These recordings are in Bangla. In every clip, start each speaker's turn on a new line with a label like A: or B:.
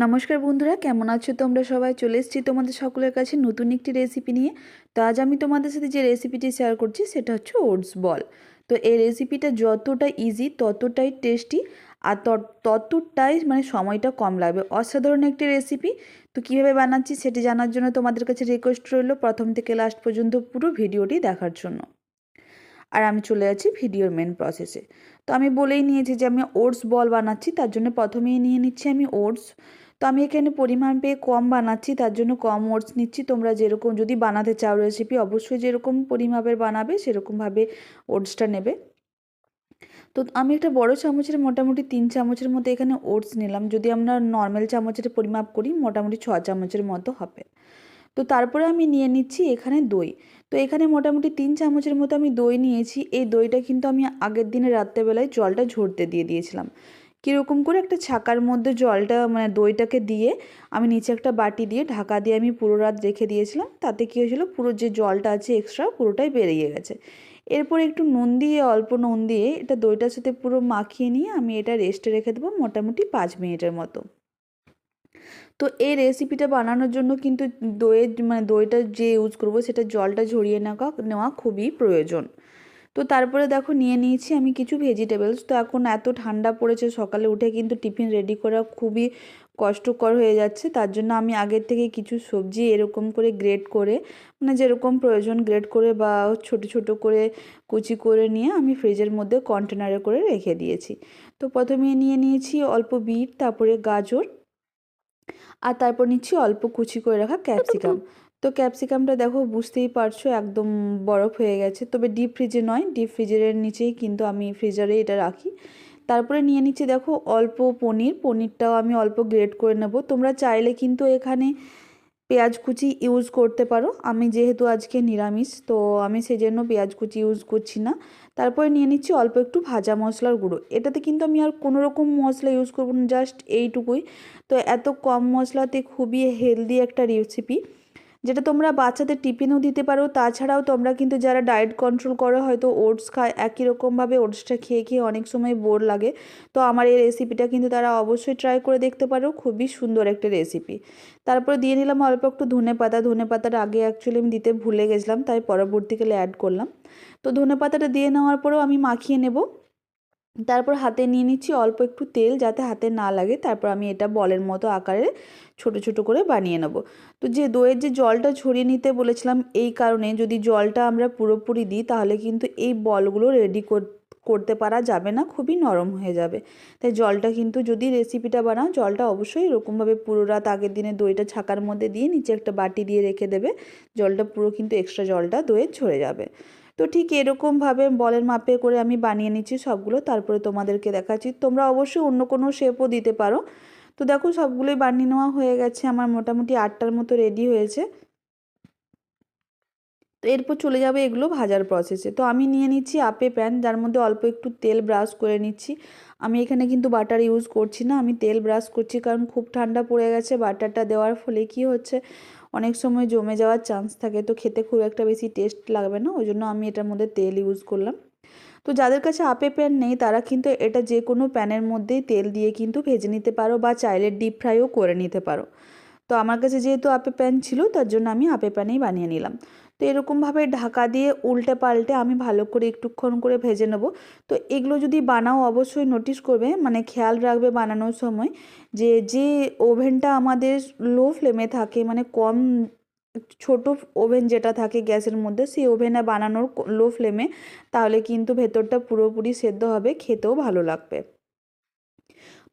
A: নমস্কার বন্ধুরা, কেমন আছো তোমরা সবাই? চলে এসেছি তোমাদের সকলের কাছে নতুন একটি রেসিপি নিয়ে। তো আজ আমি তোমাদের সাথে যে রেসিপিটি শেয়ার করছি সেটা হচ্ছে ওটস বল। তো এই রেসিপিটা যতটা ইজি ততটাই টেস্টি, আর ততটাই সময়টা কম লাগবে। অসাধারণ একটি রেসিপি। তো কীভাবে বানাচ্ছি সেটি জানার জন্য তোমাদের কাছে রিকোয়েস্ট রইল প্রথম থেকে লাস্ট পর্যন্ত পুরো ভিডিওটি দেখার জন্য। আর আমি চলে যাচ্ছি ভিডিওর মেন প্রসেসে। তো আমি বলেই নিয়েছি যে আমি ওটস বল বানাচ্ছি, তার জন্য প্রথমেই নিয়ে নিচ্ছি আমি ওটস। তো আমি এখানে পরিমাণ পেয়ে কম বানাচ্ছি, তার জন্য কম ওটস নিচ্ছি। তোমরা যেরকম যদি বানাতে চাও রেসিপি, অবশ্যই যেরকম পরিমাপের বানাবে সেরকমভাবে ওটসটা নেবে। তো আমি একটা বড় চামচের মোটামুটি 3 চামচের মতো এখানে ওটস নিলাম। যদি আমরা নর্মাল চামচের পরিমাপ করি মোটামুটি 6 চামচের মতো হবে। তো তারপরে আমি নিয়ে নিচ্ছি এখানে দই। তো এখানে মোটামুটি 3 চামচের মতো আমি দই নিয়েছি। এই দইটা কিন্তু আমি আগের দিনে রাত্রেবেলায় জলটা ঝরতে দিয়ে দিয়েছিলাম। কীরকম করে একটা ছাকার মধ্যে জলটা দইটাকে দিয়ে আমি নিচে একটা বাটি দিয়ে ঢাকা দিয়ে আমি পুরো রাত রেখে দিয়েছিলাম। তাতে কী হয়েছিল, পুরো যে জলটা আছে এক্সট্রা পুরোটাই বেরিয়ে গেছে। এরপর একটু নুন দিয়ে, অল্প নুন দিয়ে এটা দইটার সাথে পুরো মাখিয়ে নিয়ে আমি এটা রেস্টে রেখে দেবো মোটামুটি 5 মিনিটের মতো। তো এই রেসিপিটা বানানোর জন্য কিন্তু দইটা যে ইউজ করব সেটা জলটা ঝরিয়ে নেওয়া খুবই প্রয়োজন। তো তারপরে দেখো নিয়ে নিয়েছি আমি কিছু ভেজিটেবলস। তো এখন এত ঠান্ডা পড়েছে, সকালে উঠে কিন্তু টিফিন রেডি করা খুবই কষ্টকর হয়ে যাচ্ছে। তার জন্য আমি আগের থেকে কিছু সবজি এরকম করে গ্রেট করে, যেরকম প্রয়োজন গ্রেট করে বা ছোট ছোট করে কুচি করে নিয়ে আমি ফ্রিজের মধ্যে কন্টেনারে করে রেখে দিয়েছি। তো প্রথমে নিয়ে নিয়েছি অল্প বিট, তারপরে গাজর, আর তারপর নিচ্ছি অল্প কুচি করে রাখা ক্যাপসিকাম। তো ক্যাপসিকামটা দেখো বুঝতেই পারছো একদম বরফ হয়ে গেছে, তবে ডিপ ফ্রিজে নয়, ডিপ ফ্রিজারের নিচেই কিন্তু আমি ফ্রিজারে এটা রাখি। তারপরে নিয়ে নিচ্ছি দেখো অল্প পনিরটাও আমি অল্প গ্রেট করে নেব। তোমরা চাইলে কিন্তু এখানে পেঁয়াজ কুচি ইউজ করতে পারো। আমি যেহেতু আজকে নিরামিষ, তো আমি সেজন্য পেঁয়াজ কুচি ইউজ করছি না। তারপরে নিয়ে নিচ্ছি অল্প একটু ভাজা মশলার গুঁড়ো। এটাতে কিন্তু আমি আর কোনো রকম মশলা ইউজ করবো না, জাস্ট এইটুকুই। তো এত কম মশলাতে খুবই হেলদি একটা রেসিপি, যেটা তোমরা বাচ্চাদের টিফিনেও দিতে পারো। তাছাড়াও তোমরা কিন্তু যারা ডায়েট কন্ট্রোল করো, হয়তো ওটস খায়, একই রকমভাবে ওটসটা খেয়ে খেয়ে অনেক সময় বোর লাগে, তো আমার এই রেসিপিটা কিন্তু তারা অবশ্যই ট্রাই করে দেখতে পারো। খুবই সুন্দর একটা রেসিপি। তারপরে দিয়ে নিলাম অল্প একটু ধনেপাতাটা আগে অ্যাকচুয়ালি আমি দিতে ভুলে গেছিলাম, তাই পরবর্তীকালে অ্যাড করলাম। তো ধনেপাতাটা দিয়ে নেওয়ার পরেও আমি মাখিয়ে নেব। তারপর হাতে নিয়ে নিচ্ছি অল্প একটু তেল, যাতে হাতে না লাগে। তারপর আমি এটা বলের মতো আকারে ছোট ছোট করে বানিয়ে নেব। তো যে দইয়ের যে জলটা ছড়িয়ে নিতে বলেছিলাম, এই কারণে যদি জলটা আমরা পুরোপুরি দিই তাহলে কিন্তু এই বলগুলো রেডি করতে পারা যাবে না, খুবই নরম হয়ে যাবে। তাই জলটা কিন্তু যদি রেসিপিটা বানাও, জলটা অবশ্যই এরকমভাবে পুরো রাত আগের দিনে দইটা ছাকার মধ্যে দিয়ে নিচে একটা বাটি দিয়ে রেখে দেবে। জলটা পুরো কিন্তু এক্সট্রা জলটা দইয়ে ঝরে যাবে। তো ঠিক এরকমভাবে বলের মাপে করে আমি বানিয়ে নিচ্ছি সবগুলো, তারপরে তোমাদেরকে দেখাচ্ছি। তোমরা অবশ্যই অন্য কোনো শেপও দিতে পারো। তো দেখো সবগুলোই বানিয়ে নেওয়া হয়ে গেছে, আমার মোটামুটি 8টার মতো রেডি হয়েছে। তো এরপর চলে যাবে এগুলো ভাজার প্রসেসে। তো আমি নিয়ে নিচ্ছি আপে প্যান, যার মধ্যে অল্প একটু তেল ব্রাশ করে নিচ্ছি। আমি এখানে কিন্তু বাটার ইউজ করছি না, আমি তেল ব্রাশ করছি, কারণ খুব ঠান্ডা পড়ে গেছে। বাটারটা দেওয়ার ফলে কি হচ্ছে, অনেক সময় জমে যাওয়ার চান্স থাকে, তো খেতে খুব একটা বেশি টেস্ট লাগবে না, ওই জন্য আমি এটার মধ্যে তেল ইউজ করলাম। তো যাদের কাছে আপে প্যান নেই তারা কিন্তু এটা যে কোনো প্যানের মধ্যেই তেল দিয়ে কিন্তু ভেজে নিতে পারো, বা চাইলে ডিপ ফ্রাইও করে নিতে পারো। তো আমার কাছে যেহেতু আপে প্যান ছিল, তার জন্য আমি আপে প্যানেই বানিয়ে নিলাম। তো এরকমভাবে ঢাকা দিয়ে উল্টে পাল্টে আমি ভালো করে একটুক্ষণ করে ভেজে নেব। তো এগুলো যদি বানাও অবশ্যই নোটিস করবে, খেয়াল রাখবে বানানোর সময়, যে ওভেনটা আমাদের লো ফ্লেমে থাকে, কম, ছোট ওভেন যেটা থাকে গ্যাসের মধ্যে, সেই ওভেনে বানানোর লো ফ্লেমে, তাহলে কিন্তু ভেতরটা পুরোপুরি সেদ্ধ হবে, খেতেও ভালো লাগবে।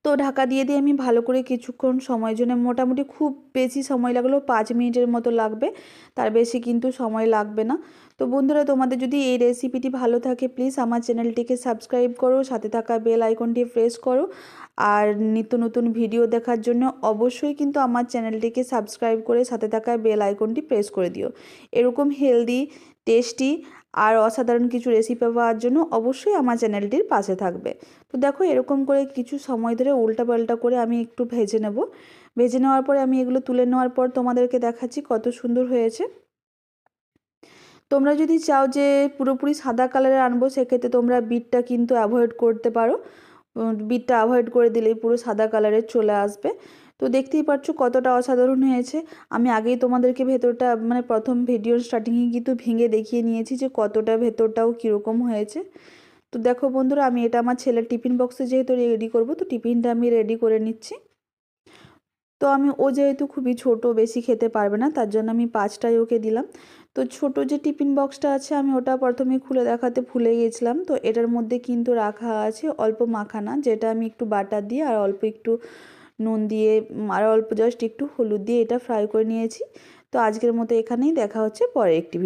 A: তো ঢাকা দিয়ে আমি ভালো করে কিছুক্ষণ সময়ের জন্য, মোটামুটি খুব বেশি সময় লাগলো 5 মিনিটের মতো লাগবে, তার বেশি কিন্তু সময় লাগবে না। তো বন্ধুরা, তোমাদের যদি এই রেসিপিটি ভালো থাকে প্লিজ আমার চ্যানেলটিকে সাবস্ক্রাইব করো, সাথে থাকা বেল আইকনটি প্রেস করো। আর নিত্য নতুন ভিডিও দেখার জন্য অবশ্যই কিন্তু আমার চ্যানেলটিকে সাবস্ক্রাইব করে সাথে থাকা বেল আইকনটি প্রেস করে দিও। এরকম হেলদি, টেস্টি আর অসাধারণ কিছু রেসিপি পাওয়ার জন্য অবশ্যই আমার চ্যানেলটির পাশে থাকবে। তো দেখো এরকম করে কিছু সময় ধরে উল্টাপাল্টা করে আমি একটু ভেজে নেব। ভেজে নেওয়ার পরে আমি এগুলো তুলে নেওয়ার পর তোমাদেরকে দেখাচ্ছি কত সুন্দর হয়েছে। তোমরা যদি চাও যে পুরোপুরি সাদা কালারের আনবো, সেক্ষেত্রে তোমরা বিটটা কিন্তু অ্যাভয়েড করতে পারো। বিটটা অ্যাভয়েড করে দিলেই পুরো সাদা কালারের চলে আসবে। তো দেখতেই পাচ্ছ কতটা অসাধারণ হয়েছে। আমি আগেই তোমাদেরকে ভেতরটা মানে প্রথম ভিডিওর স্টার্টিংয়ে কিন্তু ভেঙে দেখিয়ে নিয়েছি যে কতটা ভেতরটাও কীরকম হয়েছে। তো দেখো বন্ধুরা, আমি এটা আমার ছেলের টিফিন বক্সে যেহেতু রেডি করব, তো টিফিনটা আমি রেডি করে নিচ্ছি। তো ও যেহেতু খুবই ছোট, বেশি খেতে পারবে না, তার জন্য আমি 5টাই ওকে দিলাম। তো ছোট যে টিফিন বক্সটা আছে আমি ওটা প্রথমে খুলে দেখাতে ভুলে গেছিলাম। তো এটার মধ্যে কিন্তু রাখা আছে অল্প মাখানা, যেটা আমি একটু বাটার দিয়ে আর অল্প একটু নুন দিয়ে আর অল্প জাস্ট একটু হলুদ দিয়ে এটা ফ্রাই করে নিয়েছি। তো আজকের মতো এখানেই, দেখা হচ্ছে পরে একটি ভিডিও।